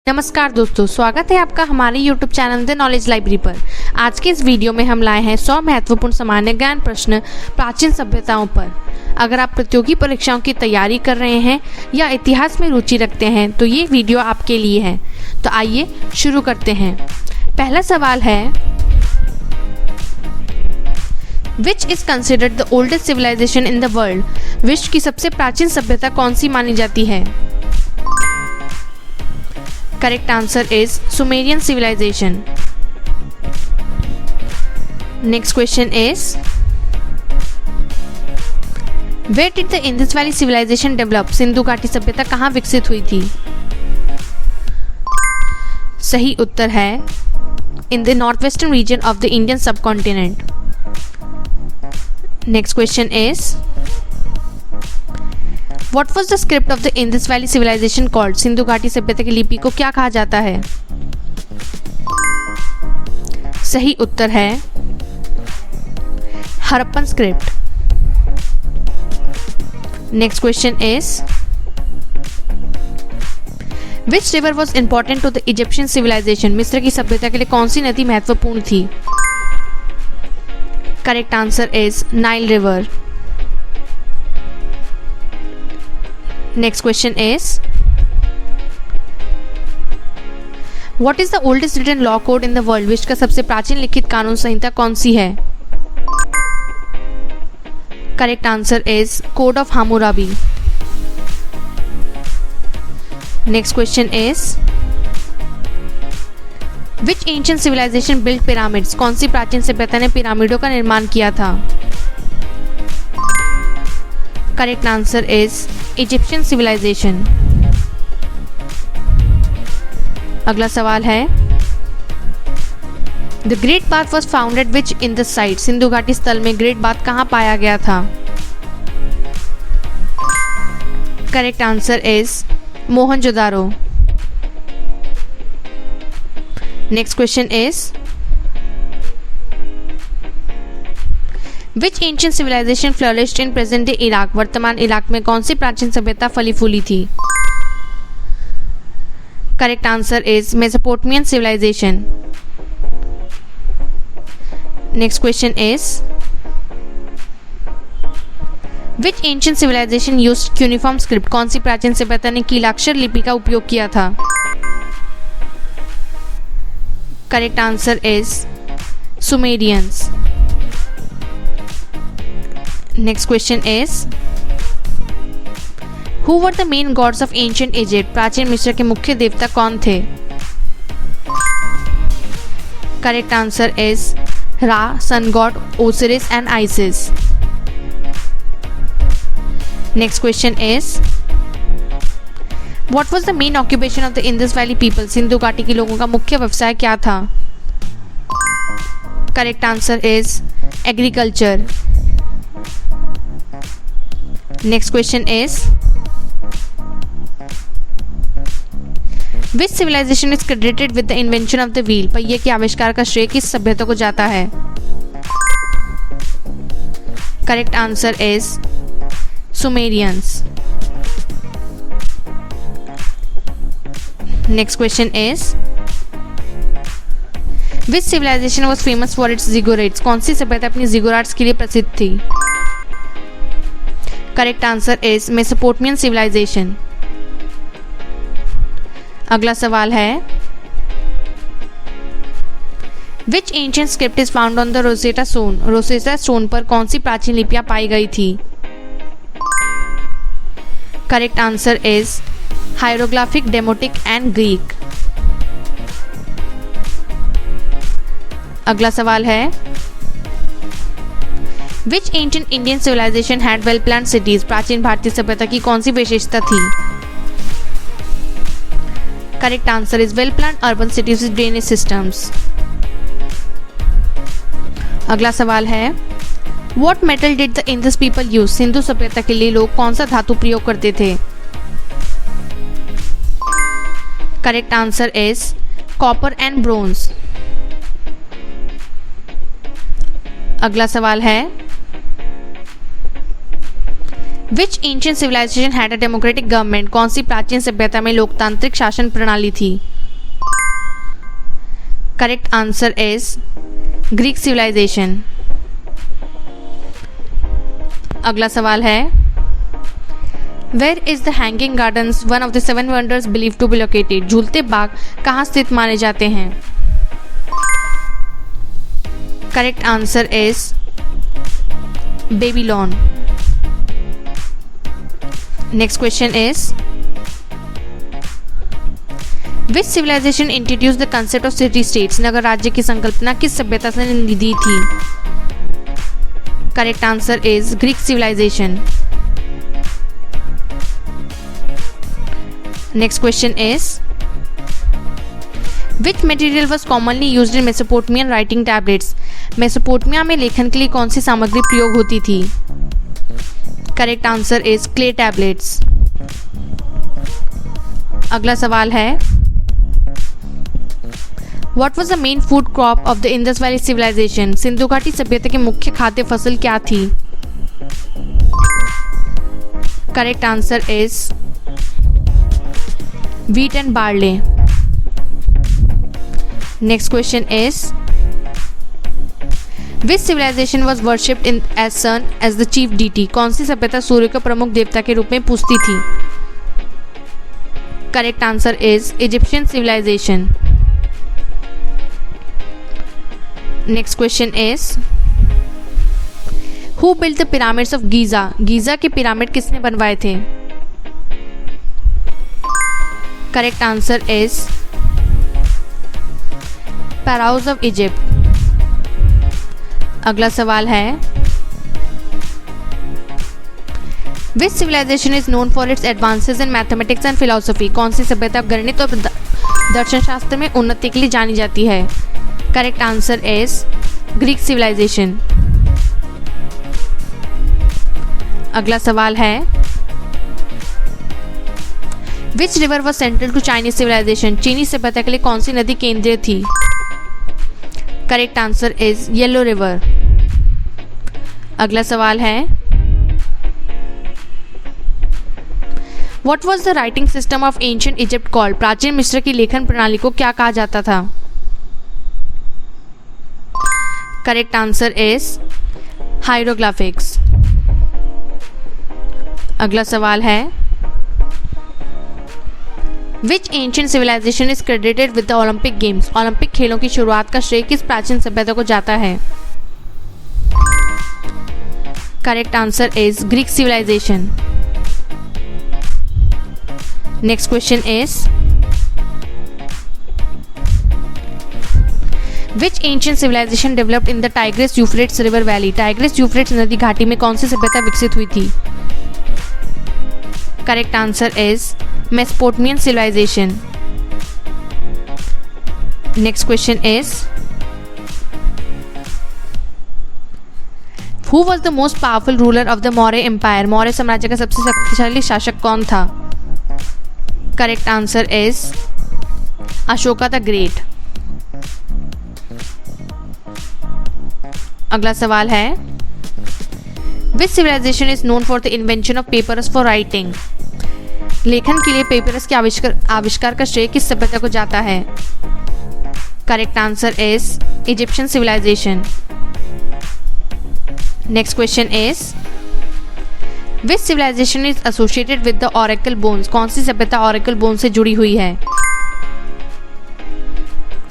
नमस्कार दोस्तों, स्वागत है आपका हमारे YouTube channel the knowledge library पर। आज के इस वीडियो में हम लाए हैं 100 महत्वपूर्ण सामान्य ज्ञान प्रश्न प्राचीन सभ्यताओं पर। अगर आप प्रतियोगी परीक्षाओं की तैयारी कर रहे हैं या इतिहास में रुचि रखते हैं तो ये वीडियो आपके लिए है। तो आइए शुरू करते हैं। पहला सवाल है, which is considered the oldest civilisation in the world? विश्व की सबसे प्राचीन सभ्यता कौन सी मानी जाती है? Correct answer is Sumerian civilization. Next question is, where did the Indus Valley civilization develop? Sindhu घाटी सभ्यता कहाँ विकसित हुई थी? सही उत्तर है in the northwestern region of the Indian subcontinent. Next question is, What was the script of the Indus Valley civilization called? Sindhu घाटी सभ्यता की लिपि को क्या कहा जाता है? सही उत्तर है Harappan script. Next question is, Which river was important to the Egyptian civilization? मिस्र की सभ्यता के लिए कौन सी नदी महत्वपूर्ण थी? Correct answer is Nile river. Next question is, what is the oldest written law code in the world? विश्व का सबसे प्राचीन लिखित कानून संहिता कौन सी है? Correct answer is Code of Hammurabi. Next question is, which ancient civilization built pyramids? कौन सी प्राचीन सभ्यता ने पिरामिडों का निर्माण किया था? Correct answer is Egyptian civilization. अगला सवाल है, The Great Bath was founded which in the site? Sindhu घाटी स्थल में ग्रेट बाथ कहाँ पाया गया था? Correct answer is Mohenjodaro. Next question is, Which ancient civilization flourished in present day Iraq? वर्तमान इराक में कौन सी प्राचीन सभ्यता फली फूली थी? Correct answer is Mesopotamian civilization. Next question is, Which ancient civilization used cuneiform script? कौन सी प्राचीन सभ्यता ने कीलाक्षर लिपि का उपयोग किया था? Correct answer is Sumerians. Next question is, Who were the main gods of ancient Egypt? प्राचीन मिस्र के मुख्य देवता कौन थे? Correct answer is Ra, sun god Osiris and Isis. Next question is, What was the main occupation of the Indus Valley people? Sindhu घाटी के लोगों का मुख्य व्यवसाय क्या था? Correct answer is agriculture. Next question is, Which civilization is credited with the invention of the wheel? पहिए के आविष्कार का श्रेय किस सभ्यता को जाता है? Correct answer is Sumerians. Next question is, Which civilization was famous for its ziggurats? कौन सी सभ्यता अपनी ziggurats के लिए प्रसिद्ध थी? Correct answer is Mesopotamian civilization. अगला सवाल है, Which ancient script is found on the Rosetta Stone? Rosetta Stone पर कौन सी प्राचीन लिपियां पाई गई थी? Correct answer is Hieroglyphic, Demotic and Greek. अगला सवाल है, Which ancient Indian civilization had well-planned cities? प्राचीन भारतीय सभ्यता की कौन सी विशेषता थी? Correct answer is well-planned urban cities with drainage systems. अगला सवाल है, What metal did the Indus people use? Sindhu सभ्यता के लिए लोग कौन सा धातु प्रयोग करते थे? Correct answer is copper and bronze. अगला सवाल है, Which ancient civilization had a democratic government? कौन सी प्राचीन सभ्यता में लोकतांत्रिक शासन प्रणाली थी? Correct answer is Greek civilisation. अगला सवाल है, where is the hanging gardens one of the 7 wonders believe to be located? झूलते बाग कहाँ स्थित माने जाते हैं? Correct answer is Babylon. Next question is, which civilization introduce the concept of city states? नगर राज्य की संकल्पना किस सभ्यता से दी थी? Correct answer is Greek civilisation. Next question is, which material was commonly used in Mesopotamian writing tablets? Mesopotamia में लेखन के लिए कौन सी सामग्री प्रयोग होती थी? Correct answer is clay tablets. अगला सवाल है, What was the main food crop of the Indus Valley civilization? Sindhu घाटी सभ्यता की मुख्य खाद्य फसल क्या थी? Correct answer is wheat and barley. Next question is, which civilization was worshipped in as sun as the chief deity? कौन सी सभ्यता सूर्य को प्रमुख देवता के रूप में पूजती थी? Correct answer is Egyptian civilisation. Next question is, who built the pyramids of Giza? Giza के पिरामिड किसने बनवाए थे? Correct answer is pharaohs of Egypt. अगला सवाल है, which civilisation is known for its advances in mathematics and philosophy? कौन सी सभ्यता गणित और दर्शन शास्त्र में उन्नति के लिए जानी जाती है? Correct answer is Greek civilisation. अगला सवाल है, which river was central to Chinese civilisation? चीनी सभ्यता के लिए कौन सी नदी केंद्रीय थी? Correct answer is Yellow River. अगला सवाल है, what was the writing system of ancient Egypt called? प्राचीन मिस्र की लेखन प्रणाली को क्या कहा जाता था? Correct answer is hieroglyphics. अगला सवाल है, which ancient civilization is credited with the Olympic games? Olympic खेलों की शुरुआत का श्रेय किस प्राचीन सभ्यता को जाता है? Correct answer is Greek civilisation. Next question is, which ancient civilisation developed in the Tigris Euphrates river valley? Tigris Euphrates नदी घाटी में कौन सी सभ्यता विकसित हुई थी? Correct answer is Mesopotamian civilisation. Next question is, who was the most powerful ruler of the Maurya empire? Maurya साम्राज्य का सबसे शक्तिशाली शासक कौन था? Correct answer is Ashoka the Great. अगला सवाल है, which civilisation is known for the invention of papers for writing? लेखन के लिए पेपरस के आविष्कार का श्रेय किस सभ्यता को जाता है? Correct answer is Egyptian civilisation. Next question is, which civilisation is associated with the oracle bones? कौन सी सभ्यता ऑरेकल बोन से जुड़ी हुई है?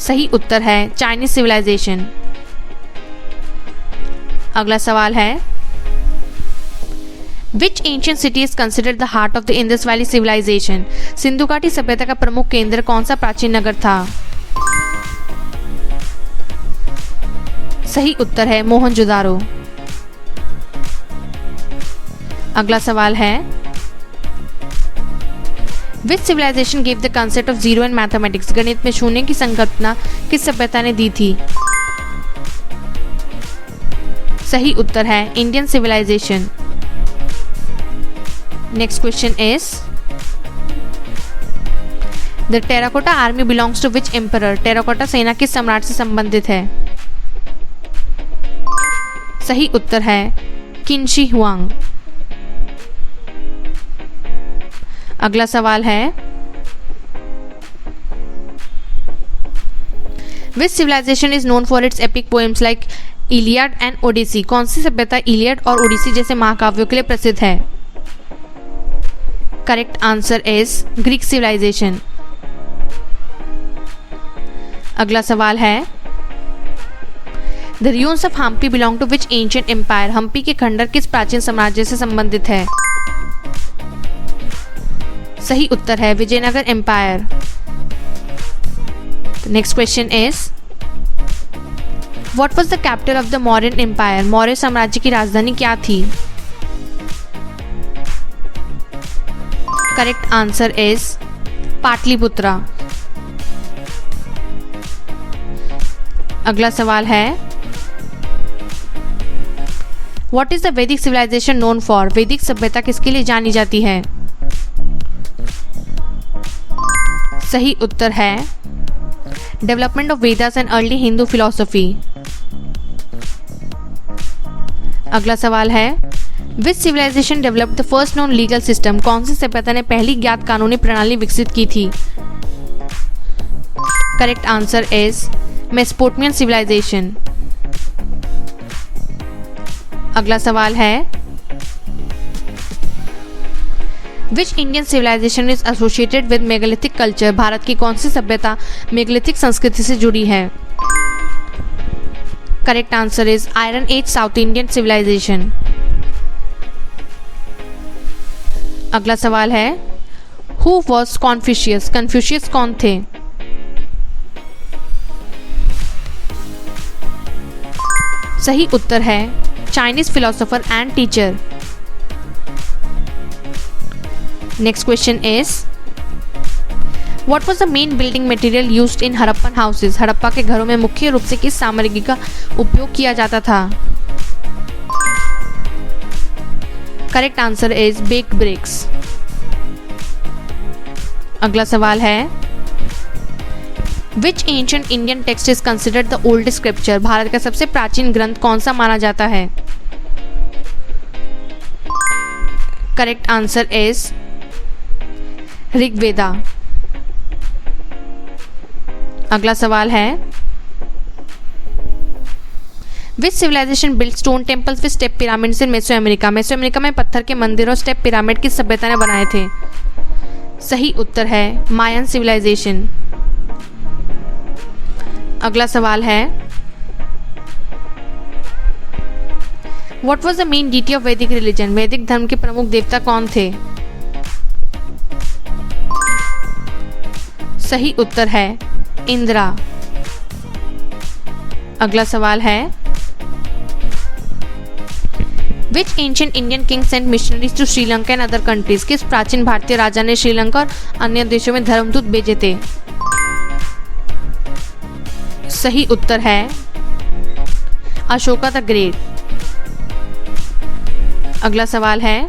सही उत्तर है चाइनीज सिविलाइजेशन। अगला सवाल है, which ancient city is considered the heart of the Indus valley civilization? Sindhu घाटी सभ्यता का प्रमुख केंद्र कौन सा प्राचीन नगर था? सही उत्तर है मोहनजोदारो। अगला सवाल है, which civilization give the concept of zero in mathematics? गणित में शून्य की संकल्पना किस सभ्यता ने दी थी? सही उत्तर है Indian civilisation. Next question is, the terracotta army belongs to which emperor? Terracotta सेना किस सम्राट से संबंधित है? सही उत्तर है किन शी हुआंग। अगला सवाल है, which civilisation is known for its epic poems like Iliad and Odyssey? कौन सी सभ्यता इलियड और ओडिसी जैसे महाकाव्यों के लिए प्रसिद्ध है? Correct answer is Greek civilisation. अगला सवाल है, the ruins of Hampi belong to which ancient empire? Hampi के खंडर किस प्राचीन साम्राज्य से संबंधित है? सही उत्तर है Vijayanagara empire. Next question is, what was the capital of the Mauryan empire? Maurya साम्राज्य की राजधानी क्या थी? Correct answer is Pataliputra. अगला सवाल है, what is the Vedic civilisation known for? वैदिक सभ्यता किसके लिए जानी जाती है? सही उत्तर है development of Vedas and early Hindu philosophy. अगला सवाल है, which civilization developed the first known legal system? कौन सी सभ्यता ने पहली ज्ञात कानूनी प्रणाली विकसित की थी? Correct answer is Mesopotamian civilisation. अगला सवाल है, which Indian civilisation is associated with megalithic culture? Bharat की कौन सी सभ्यता मेगालिथिक संस्कृति से जुड़ी है? Correct answer is iron age south Indian civilisation. अगला सवाल है, हु वॉज कॉन्फ्यूशियस? कन्फ्यूशियस कौन थे? सही उत्तर है Chinese philosopher and teacher. Next question is, what was the main building material used in Harappan houses? Harappa के घरों में मुख्य रूप से किस सामग्री का उपयोग किया जाता था? Correct answer is baked bricks. अगला सवाल है, which ancient Indian text is considered the oldest scripture? Bharat का सबसे प्राचीन ग्रंथ कौन सा माना जाता है? Correct answer is Rigveda. अगला सवाल है, which civilization build stone temples with step pyramids in Mesoamerica? Mesoamerica में पत्थर के मंदिर और स्टेप पिरामिड किस सभ्यता ने बनाए थे? सही उत्तर है मायन सिविलाइजेशन। अगला सवाल है, what was the main deity of Vedic religion? वैदिक धर्म के प्रमुख देवता कौन थे? सही उत्तर है इंद्रा। अगला सवाल है, which ancient Indian king sent missionaries to Sri Lanka and other countries? किस प्राचीन भारतीय राजा ने श्रीलंका और अन्य देशों में धर्मदूत भेजे थे? सही उत्तर है अशोका द ग्रेट। अगला सवाल है,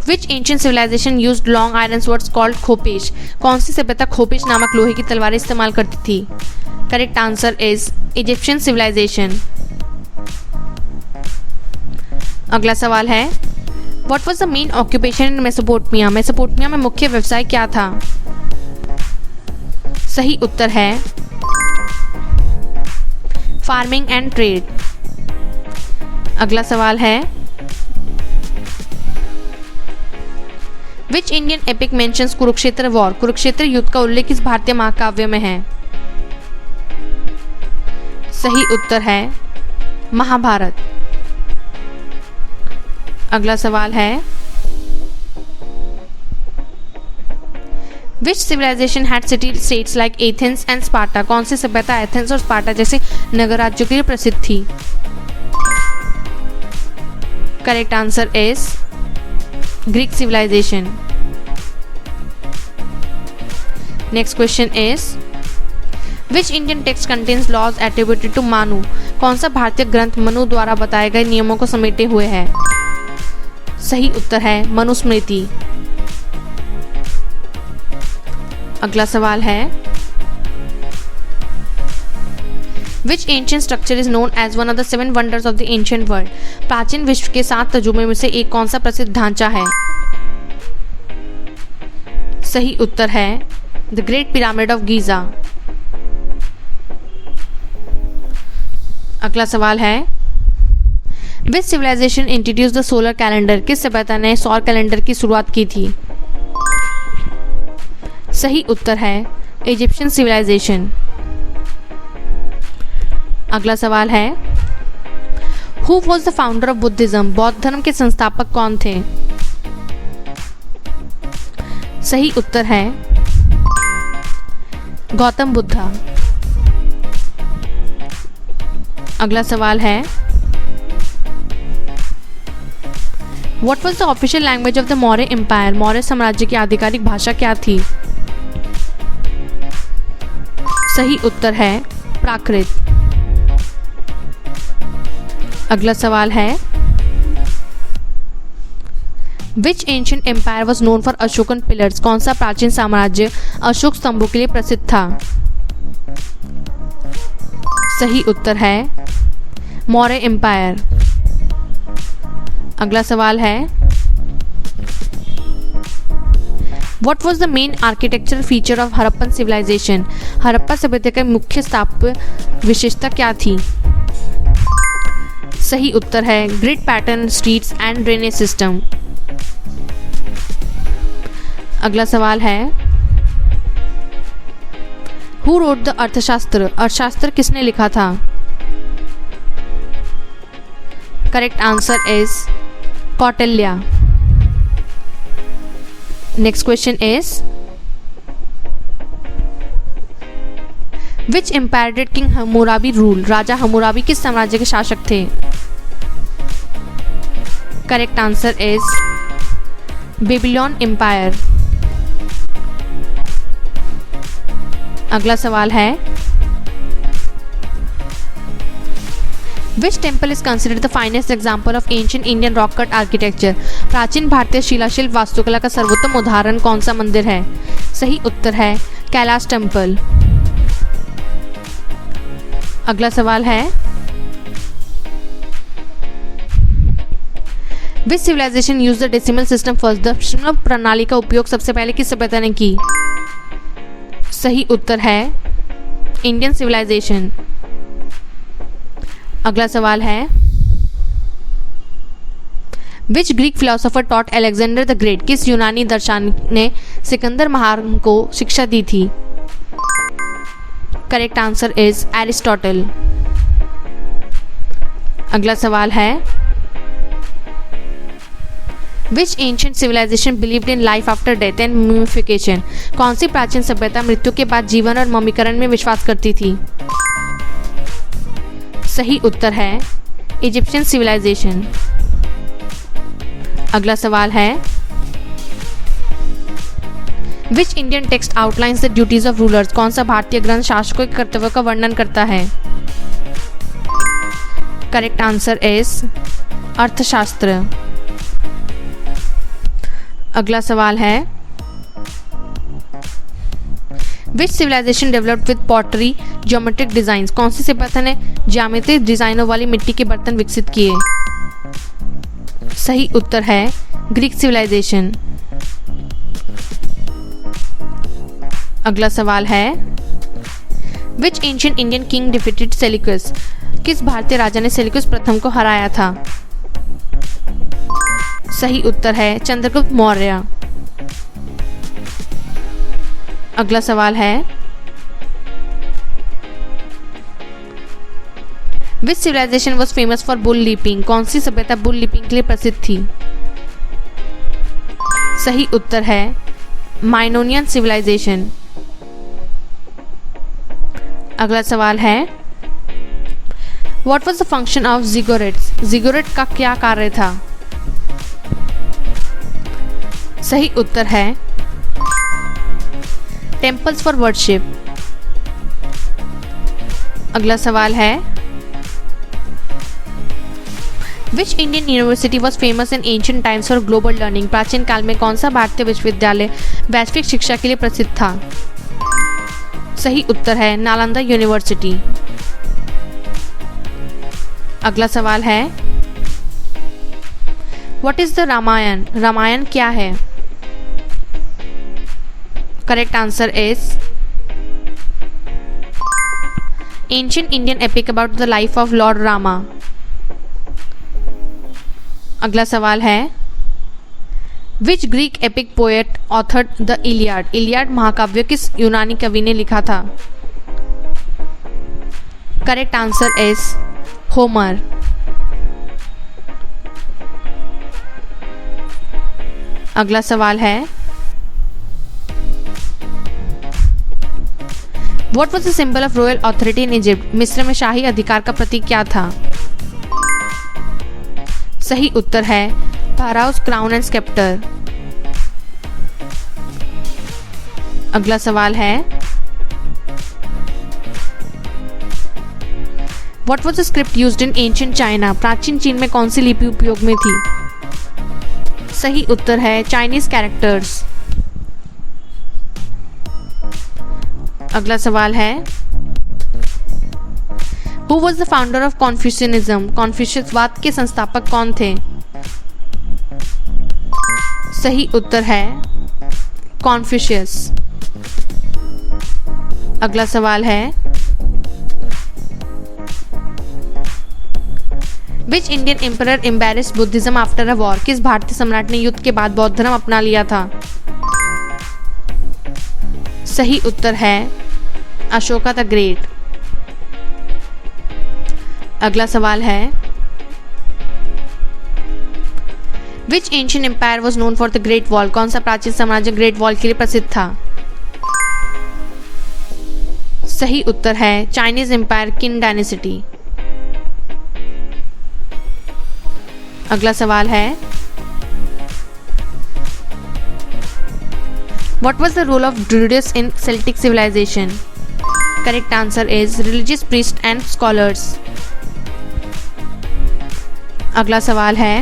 which ancient civilization used long iron swords called khopesh? कौन सी सभ्यता खोपेश नामक लोहे की तलवारें इस्तेमाल करती थी? Correct answer is Egyptian civilisation. अगला सवाल है, what was the main occupation in Mesopotamia? Mesopotamia में मुख्य व्यवसाय क्या था? सही उत्तर है फार्मिंग एंड ट्रेड। अगला सवाल है, which Indian epic mentions Kurukshetra war? Kurukshetra युद्ध का उल्लेख किस भारतीय महाकाव्य में है? सही उत्तर है महाभारत। अगला सवाल है, which civilization had city states like Athens and Sparta? कौन सी सभ्यता एथेंस और स्पार्टा जैसे नगर राज्यों के लिए प्रसिद्ध थी? Correct answer is Greek civilisation. Next question is, which Indian text contains laws attributed to Manu? कौन सा भारतीय ग्रंथ मनु द्वारा बताए गए नियमों को समेटे हुए है? सही उत्तर है मनुस्मृति। अगला सवाल है, which ancient structure is known as one of the 7 wonders of the ancient world? प्राचीन विश्व के 7 तजुर्बे में से एक कौन सा प्रसिद्ध ढांचा है? सही उत्तर है the great pyramid of Giza. अगला सवाल है, which civilization introduce the solar calendar? किस सभ्यता ने सौर कैलेंडर की शुरुआत की थी? सही उत्तर है इजिप्शियन सिविलाइजेशन। अगला सवाल है, who was the founder of Buddhism? बौद्ध धर्म के संस्थापक कौन थे? सही उत्तर है गौतम बुद्धा। अगला सवाल है, What was the official language of the Maurya Empire? Maurya साम्राज्य की आधिकारिक भाषा क्या थी? सही उत्तर है प्राकृत। अगला सवाल है, Which ancient empire was known for Ashokan pillars? कौन सा प्राचीन साम्राज्य अशोक स्तंभों के लिए प्रसिद्ध था? सही उत्तर है मौर्य एम्पायर। अगला सवाल है, What was the main architectural feature of Harappan civilization? Harappa सभ्यता की मुख्य स्थापत्य विशेषता क्या थी? सही उत्तर है grid pattern streets and drainage system. अगला सवाल है, Who wrote the अर्थशास्त्र? अर्थशास्त्र किसने लिखा था? Correct answer is Kautilya. Next question is, which empire did king Hammurabi rule? राजा हम्मुराबी किस साम्राज्य के शासक थे? Correct answer is Babylon empire. अगला सवाल है, which temple is considered the finest example of ancient Indian rock cut architecture? प्राचीन भारतीय शिलाशिल्प वास्तुकला का सर्वोत्तम उदाहरण कौन सा मंदिर है? सही उत्तर है कैलाश टेम्पल। अगला सवाल है, which civilization use the decimal system first? दशमलव प्रणाली का उपयोग सबसे पहले किस सभ्यता ने की? सही उत्तर है इंडियन सिविलाइजेशन। अगला सवाल है, which Greek philosopher taught Alexander the great? किस यूनानी दार्शनिक ने सिकंदर महान को शिक्षा दी थी? Correct answer is Aristotle. अगला सवाल है, which ancient civilization believed in life after death and mummification? कौन सी प्राचीन सभ्यता मृत्यु के बाद जीवन और ममीकरण में विश्वास करती थी? सही उत्तर है इजिप्शियन सिविलाइजेशन। अगला सवाल है, which Indian text outlines the duties of rulers? कौन सा भारतीय ग्रंथ शासकों के कर्तव्यों का वर्णन करता है? करेक्ट आंसर इज अर्थशास्त्र। अगला सवाल है, which civilization developed with pottery geometric designs? कौन सी सभ्यता ने ज्यामितीय डिजाइनों वाली मिट्टी के बर्तन विकसित किए? सही उत्तर है ग्रीक सिविलाइजेशन। अगला सवाल है, which ancient Indian king defeated Seleucus? किस भारतीय राजा ने सेल्यूकस प्रथम को हराया था? सही उत्तर है चंद्रगुप्त मौर्य। अगला सवाल है, which civilization was famous for bull leaping? कौन सी सभ्यता बुल लीपिंग के लिए प्रसिद्ध थी? सही उत्तर है माइनोनियन सिविलाइजेशन। अगला सवाल है, what was the function of ziggurats? Ziggurat का क्या कार्य था? सही उत्तर है टेम्पल्स फॉर वर्शिप। अगला सवाल है, which Indian university was famous in ancient times for global learning? प्राचीन काल में कौन सा भारतीय विश्वविद्यालय वैश्विक शिक्षा के लिए प्रसिद्ध था? सही उत्तर है नालंदा यूनिवर्सिटी। अगला सवाल है, what is the Ramayan? Ramayan क्या है? Correct answer is ancient Indian epic about the life of lord Rama. अगला सवाल है which Greek epic poet authored the Iliad. Iliad महाकाव्य किस यूनानी कवि ने लिखा था? Correct answer is Homer. अगला सवाल है What was the symbol of royal authority in Egypt? मिस्र में शाही अधिकार का प्रतीक क्या था? सही उत्तर है Pharaoh's crown and scepter। अगला सवाल है What was the script used in ancient China? प्राचीन चीन में कौन सी लिपि उपयोग में थी? सही उत्तर है चाइनीज कैरेक्टर्स। अगला सवाल है Who was the founder of Confucianism? कॉन्फ्यूशियसवाद के संस्थापक कौन थे? सही उत्तर है कॉन्फ्यूशियस। अगला सवाल है Which Indian emperor embraced Buddhism after a war? किस भारतीय सम्राट ने युद्ध के बाद बौद्ध धर्म अपना लिया था? सही उत्तर है अशोका द ग्रेट। अगला सवाल है Which ancient empire was known for the Great Wall? कौन सा प्राचीन साम्राज्य ग्रेट वॉल के लिए प्रसिद्ध था? सही उत्तर है चाइनीज एम्पायर किन डायनेसिटी। अगला सवाल है What was the role of Druids in Celtic civilization? Correct answer is religious priests and scholars। अगला सवाल है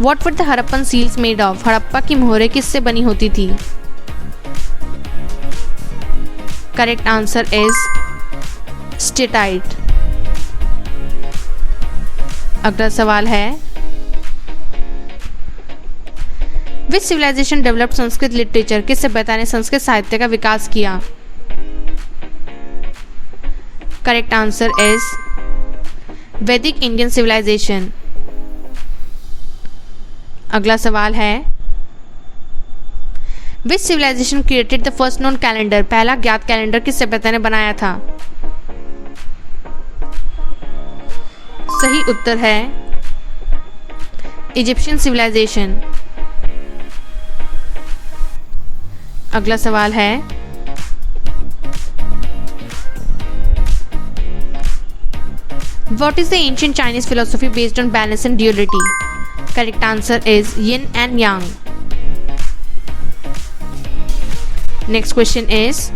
What were the Harappan seals made of? Harappa की मोहरें किससे बनी होती थी? Correct answer is steatite. अगला सवाल है Which civilization developed Sanskrit literature? किस सभ्यता ने संस्कृत साहित्य का विकास किया? करेक्ट आंसर इज वैदिक इंडियन सिविलाइजेशन। अगला सवाल है Which civilization created the first known calendar? पहला ज्ञात कैलेंडर किस सभ्यता ने बनाया था? सही उत्तर है इजिप्शियन सिविलाइजेशन। अगला सवाल है What is the ancient Chinese philosophy based on balance and duality? Correct answer is yin and yang। Next question is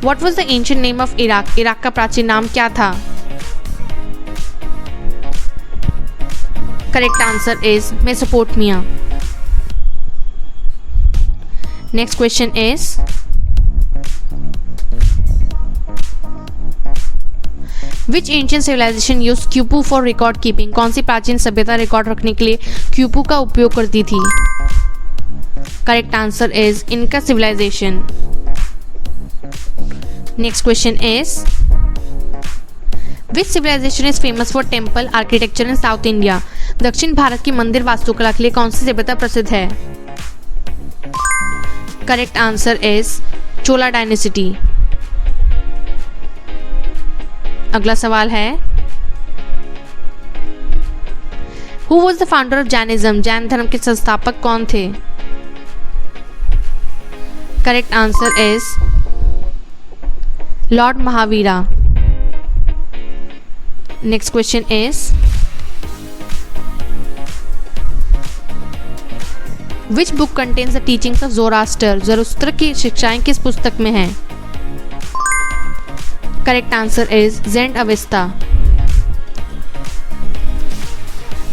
What was the ancient name of Iraq? Iraq का प्राचीन नाम क्या था? Correct answer is Mesopotamia। Next question is Which ancient civilization used क्यूपू for record keeping? कौन सी प्राचीन सभ्यता record रखने के लिए क्यूपू का उपयोग करती थी? Correct answer is Inca civilization। Next question is Which civilization is famous for temple architecture in South India? दक्षिण भारत की मंदिर वास्तुकला के लिए कौन सी सभ्यता प्रसिद्ध है? Correct answer is Chola dynasty. अगला सवाल है Who was the founder of Jainism? Jain धर्म के संस्थापक कौन थे? Correct answer is Lord Mahavira. Next question is Which book contains the teachings of Zoroaster? ज़oroaster की शिक्षाएं किस पुस्तक में हैं? Correct answer is Zend Avesta।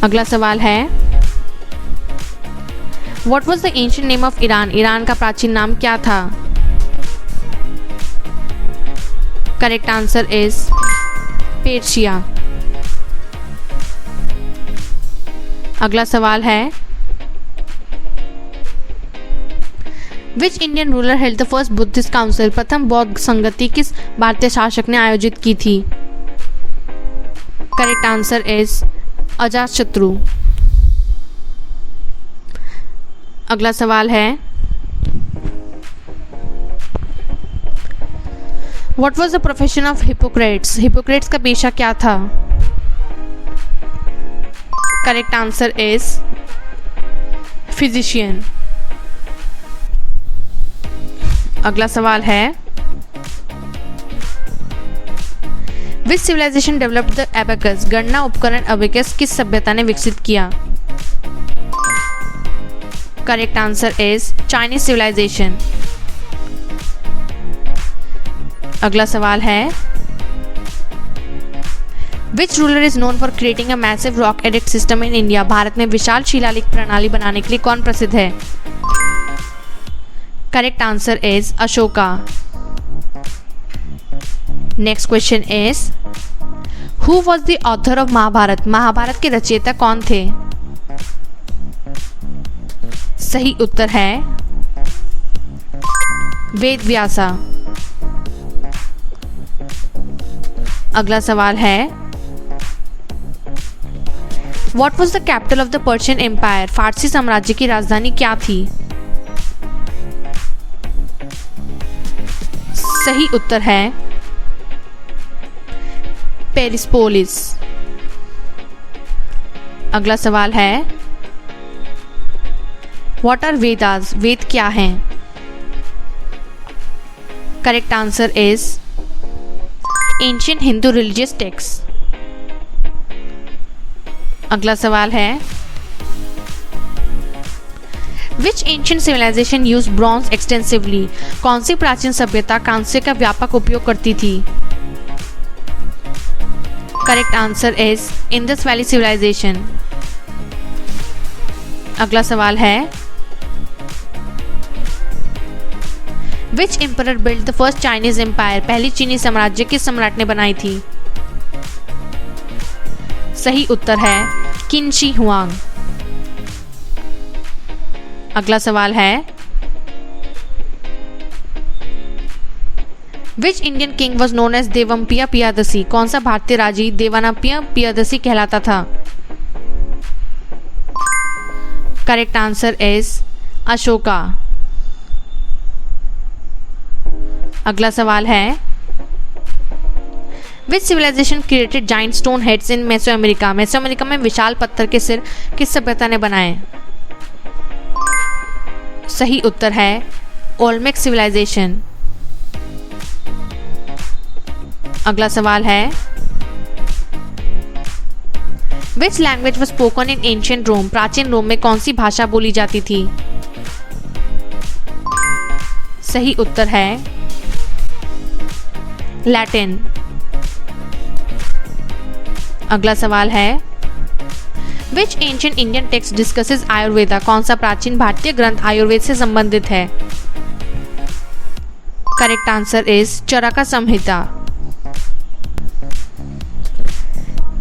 अगला सवाल है What was the ancient name of Iran? Iran का प्राचीन नाम क्या था? Correct answer is Persia। अगला सवाल है which Indian ruler held the first Buddhist council? प्रथम बौद्ध संगति किस भारतीय शासक ने आयोजित की थी? Correct answer is Ajatashatru. अगला सवाल है, What was the profession of Hippocrates? Hippocrates का पेशा क्या था? Correct answer is physician. अगला सवाल है, Which civilization developed the abacus? गणना उपकरण अबेकस किस सभ्यता ने विकसित किया? Correct answer is Chinese civilisation. अगला सवाल है, Which ruler is known for creating a massive rock edict system in India? Bharat में विशाल शिलालेख प्रणाली बनाने के लिए कौन प्रसिद्ध है? Correct answer is Ashoka. Next question is, Who was the author of Mahabharata? Mahabharata के रचयिता कौन थे? सही उत्तर है वेद व्यासा। अगला सवाल है, What was the capital of the Persian Empire? फारसी साम्राज्य की राजधानी क्या थी? सही उत्तर है पेरिस्पोलिस। अगला सवाल है, What are Vedas? वेद क्या हैं? Correct answer is ancient Hindu religious text. अगला सवाल है, Which ancient civilization used bronze extensively? कौन सी प्राचीन सभ्यता कांस्य का व्यापक उपयोग करती थी? Correct answer is Indus valley civilisation. अगला सवाल है, Which emperor built the first Chinese empire? पहली चीनी साम्राज्य किस सम्राट ने बनाई थी? सही उत्तर है किन शी हुआंग। अगला सवाल है, Which Indian king was known as देवम्पिया Piyadasi? कौन सा भारतीय राजी देवानम्पिया पियादसी कहलाता था? Correct answer is Ashoka. अगला सवाल है, Which civilization created giant stone heads in Mesoamerica? Mesoamerica में विशाल पत्थर के सिर किस सभ्यता ने बनाए? सही उत्तर है ओल्मेक सिविलाइजेशन। अगला सवाल है, Which language was spoken in ancient Rome? प्राचीन रोम में कौन सी भाषा बोली जाती थी? सही उत्तर है लैटिन। अगला सवाल है, Which ancient Indian text discusses Ayurveda? कौन सा प्राचीन भारतीय ग्रंथ आयुर्वेद से संबंधित है? Correct answer is Charka Samhita.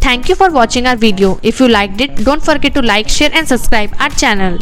Thank you for watching our video. If you liked it, don't forget to like, share and subscribe our channel.